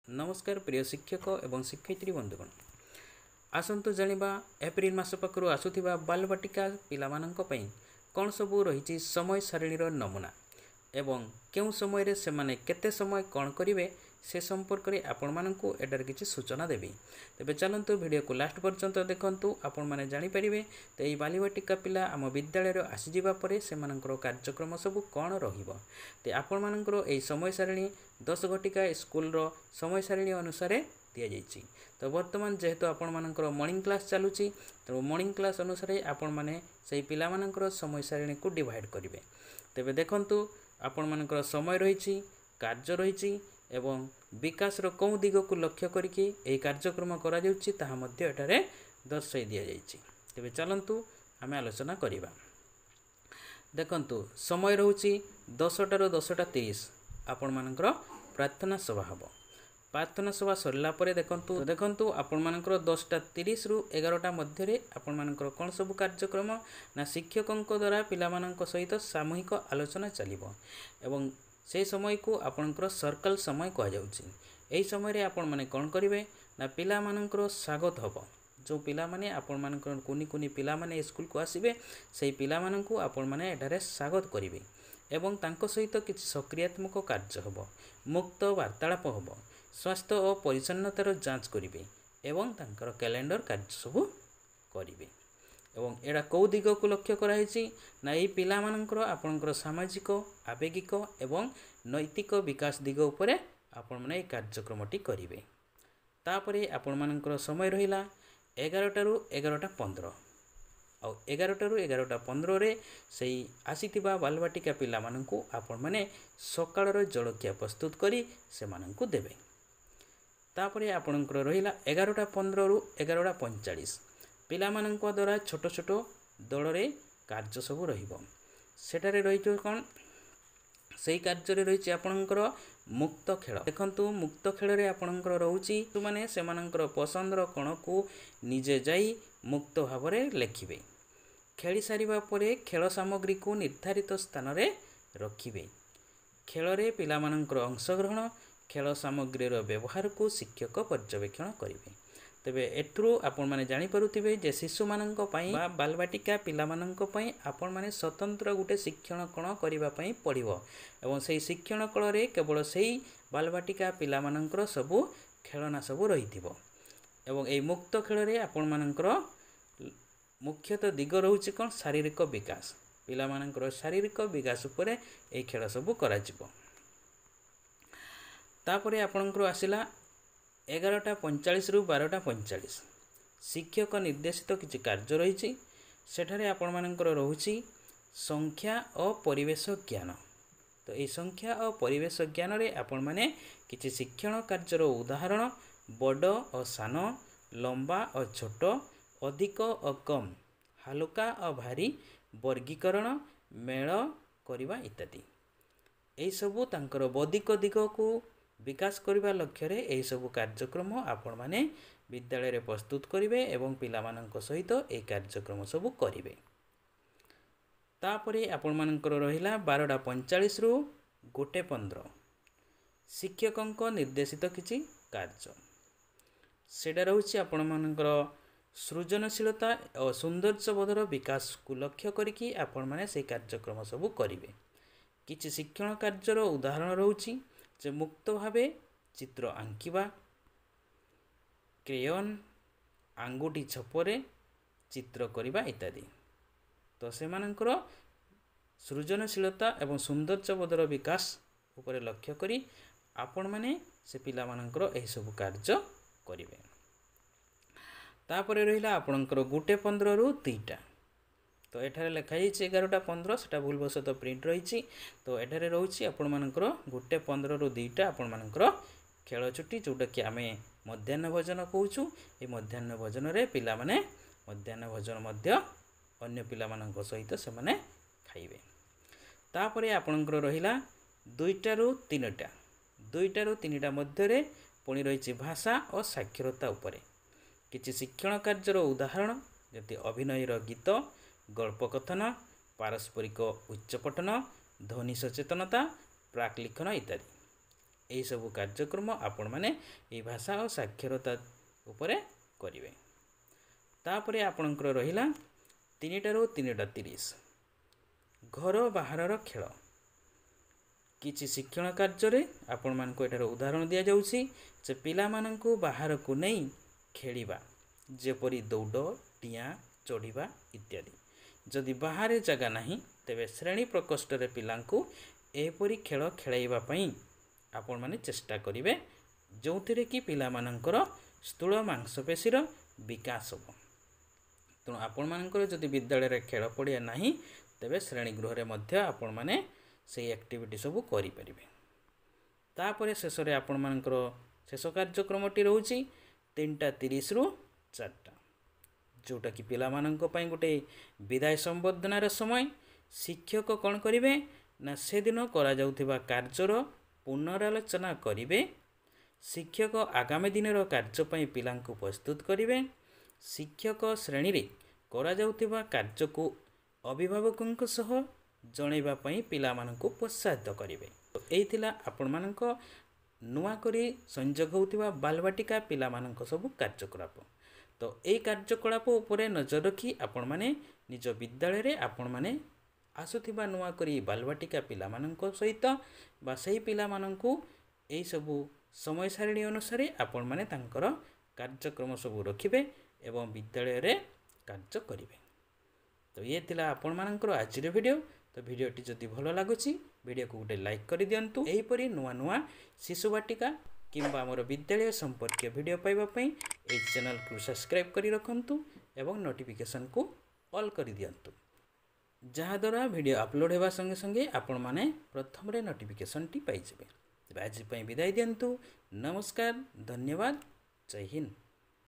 नमस्कार प्रिय शिक्षक एवं शिक्षयित्री बंधुगण आसतु जानिबा एप्रिल मास पाखरु आसुथिबा बालबाटिका पिलामानंक पई कोन सबु रहिछि समय सारणीर नमूना एवं केउ समय रे सेमाने केते समय कोन करिवे से संपर्क रे आपण माननकु एटार किछि सूचना देबी। तेबे चलंतु वीडियो को लास्ट पर्यंत देखंतु आपण माने जानि परिबे त एई बालबाटिका पिला आम विद्यालय रे आसी जिबा परे सेमानकर कार्यक्रम सबु कोन रहिबो ते आपण मानकर एई समय सारणी 10 घटिका स्कूल रो समय सारणी अनुसार दिया जाइछि। तो वर्तमान जेहेतु आपण मानकर मॉर्निंग क्लास चालुछि तो मॉर्निंग क्लास अनुसार आपण माने सेई पिला मानकर समय सारणी को डिवाइड करिवे। तेबे देखंतु आपण मानकर समय रहिछि कार्य रहिछि एवं विकास रो कौ दिग को लक्ष्य करिकि एई कार्यक्रम करा जाउछि ताहा मध्ये एटारे दर्शाई दिया जाइछि। तेबे चलंतु आमे आलोचना करिबा। देखंतु समय रहुछि 10टा रो 10:30 आपण मानकर प्रार्थना सभा हबो। प्रार्थना सभा सरला परे देखंतु आपण मानकर 10:30 रु 11टा मध्य रे आपण मानकर कोन सब कार्यक्रम ना शिक्षकक द्वारा पिला मानक सहित सामूहिक आलोचना चलिबो एवं से समय को आपणकर सर्कल समय कह जाउछि। एई समय रे आपण माने कोन करिवे ना पिला मानकर स्वागत हबो। जो पिला माने आपण मानकर कुनी कुनी पिला माने स्कूल को आसीबे सेई पिला माननकु आपण माने एटारे स्वागत करिवे एवं तांको सहित किछि सक्रियात्मक कार्य हबो, मुक्त वार्तालाप हबो, स्वास्थ्य और परिच्छन्नतार जांच करिवे एवं तांकर कैलेंडर कार्य सब करिवे एवं एडा कौ दिग को लक्ष्य कराइछि ना एई पिला मानकर आपनकर सामाजिक आवेगिक एवं नैतिक विकास दिग उपरे आपण माने कार्यक्रमटी करिवे। तापरे आपण मानकर समय रहिला 11टा रु 11:15 आ 11टा रु 11:15 रे सेई आसीथिबा बालबाटिका पिला माननकु आपण माने सकाळर जलखिया प्रस्तुत करी से माननकु देबे। तापरे आपणकर रहिला 11:15 रु 11:45 पिला माननक द्वारा छोट छोट दल रे कार्य सब रहिबो। सेटारे रहितो कोन सेई कार्य रे रहिछि आपणकर मुक्त खेल। देखंतु मुक्त खेल रे आपणकर रहउछि माने से माननकर पसंदर कोण को निजे जाई मुक्त भाव रे लेखिबे। खेली सारिबा परे खेल सामग्री को निर्धारित स्थान रे रखिबे। खेल रे पिला माननकर अंशग्रहण खेल सामग्री रो व्यवहार को शिक्षक पर्यवेक्षण करिवे। तेबे एथुरु आपण माने जानि परुथिबे जे शिशु माननक पई बा बालबाटिका पिला माननक पई आपण माने स्वतंत्र गुटे शिक्षण कोण करिबा पई पड़िबो एवं सेही शिक्षण कळ रे केवल सेही बालबाटिका पिला माननकर सबु खेलना सबु रहिथिबो एवं एई मुक्त खेल रे आपण माननकर मुख्यतः दिग रहउछि कोन शारीरिक विकास। पिला माननकर शारीरिक विकास उपरे एई खेल सबु करा जिवो। तापरे आपणकर आसिला 11:45 रु 12:45 शिक्षक निर्देशित किछि कार्य रहिछि। सेठारे आपण मानकर रहउछि संख्या और परिवेश ज्ञान। तो ए संख्या और परिवेश ज्ञान रे आपण माने किछि शिक्षण कार्यर उदाहरण बड़ और सान, लंबा और छोट, अधिक और कम, हल्का और भारी, वर्गीकरण, मेल करिबा इत्यादि एई सबु तांकर बौद्धिक दिग को विकास करबा लक्ष्य रे एई सबु कार्यक्रम आपण माने विद्यालय रे प्रस्तुत करिवे एवं पिला माननक सहित एई कार्यक्रम सबु करिवे। तापरे आपण माननकर रहिला 12:45 रु 1:15 शिक्षकक निर्देशित किछि कार्य। सेडा रहउछि आपण माननकर सृजनशीलता और सौंदर्यबोधर विकास को लक्ष्य करिकि आपण माने सेई कार्यक्रम सबु करिवे। किछि शिक्षण कार्यर उदाहरण रहउछि जे मुक्त भावे चित्र आंकिबा, क्रेयन, आंगुठी छपरे चित्र करिबा इत्यादि। तो से मानकर सृजनशीलता एवं सौंदर्यबोधर विकास उपरे लक्ष्य करी आपण माने से पिला मानकर एही सब कार्य करिवे। तापरे रहिला आपणकर 1:15 रु 2टा। तो एठारे लेखा जाइछि 11:15 सेटा भूलवशत प्रिंट रहिछि। तो एठारे रहउछि आपण मानकर 1:15 रु 2टा आपण मानकर खेल छुट्टी जोटा कि आमे मध्याह्न भोजन कहूछु। ए मध्याह्न भोजन रे पिला माने मध्याह्न भोजन मध्य अन्य पिला मानक सहित से माने खाइबे। तापरे आपणकर रहिला 2टा रु 3टा 2टा रु 3टा मध्य रे पुणी रहिछि भाषा और साक्षरता उपरे किछि शिक्षण कार्यर उदाहरण जति अभिनयर गीत, गल्प कथन, पारस्परिक उच्चपठन, ध्वनि सचेतनता, प्राक लिखन इत्यादि। यही सब कार्यक्रम आपण माने ये भाषा और साक्षरता उपरे करिवे। तापरे आपणकर रहिला 3टारू 3:30 घर बाहर खेल। किछि शिक्षण कार्य आपण मानक एटार उदाहरण दिया जाउछि जे पिला मानकु बाहर को नहीं खेलिबा जेपरि दौड़ टिया चढ़िबा इत्यादि। जदि बाहर जगह नहीं तेबे श्रेणी प्रकोष्ठ रे पिलांकु एपरि खेल खेलाइबा पई आपण माने चेष्टा करिवे जोथिरे कि पिला मानकर स्थूल मांसपेशीर विकास हो। तेणु आपण मानकर जदि विद्यालय रे खेल पड़िया नहीं तेबे श्रेणी गृह रे मध्य आपण माने से एक्टिविटी सब करि परिबे। तापरे शेष रे आपण मानकर शेष कार्यक्रमटी रहउछि 3:30 रु 4टा जोटा कि पिला मानक पई गोटे विदाय संबर्धनार समय। शिक्षक कौन करिवे ना से दिन करा जाउथिबा कार्यर पुनरालोचना करिवे। शिक्षक आगामी दिनर कार्य पई पिलांकु प्रस्तुत करिवे। शिक्षक श्रेणी रे करा जाउथिबा कार्य को अभिभावकଙ୍କ सह जणैबा पई पिला मानकु प्रोत्साहित करिवे। तो एई थिला आपण मानक नुआ करी संयोग होउथिबा बालवाटिका पिला मानक सब कार्यकलाप। तो एई कार्यकलाप उपरे नजर रखी आपण माने निज विद्यालय रे आपण माने आसुथिबा नुआ करी बालवाटिका पिला मानक सहित बा सेही पिला मानकु एई सब समय सारणी अनुसार आपण माने तांकर कार्यक्रम सब रखिबे एवं विद्यालय रे कार्य करिवे। तो ये थिला आपण मानकर आज वीडियो। तो वीडियोटी जदि भल लगुच वीडियो को गोटे लाइक कर दिंतु। एहीपरि नुआ नुआ शिशु वाटिका किंबा आमर विद्यालय संपर्क वीडियो पाइबापी ये चैनल को सब्सक्राइब कर रखंतु एवं नोटिफिकेशन को ऑल कर दिंतु जहाद्वारा वीडियो अपलोड होगा संगे संगे आपण माने प्रथम रे नोटिफिकेशन टी पाइबे। आज विदाय दिंतु। नमस्कार, धन्यवाद, जय हिंद।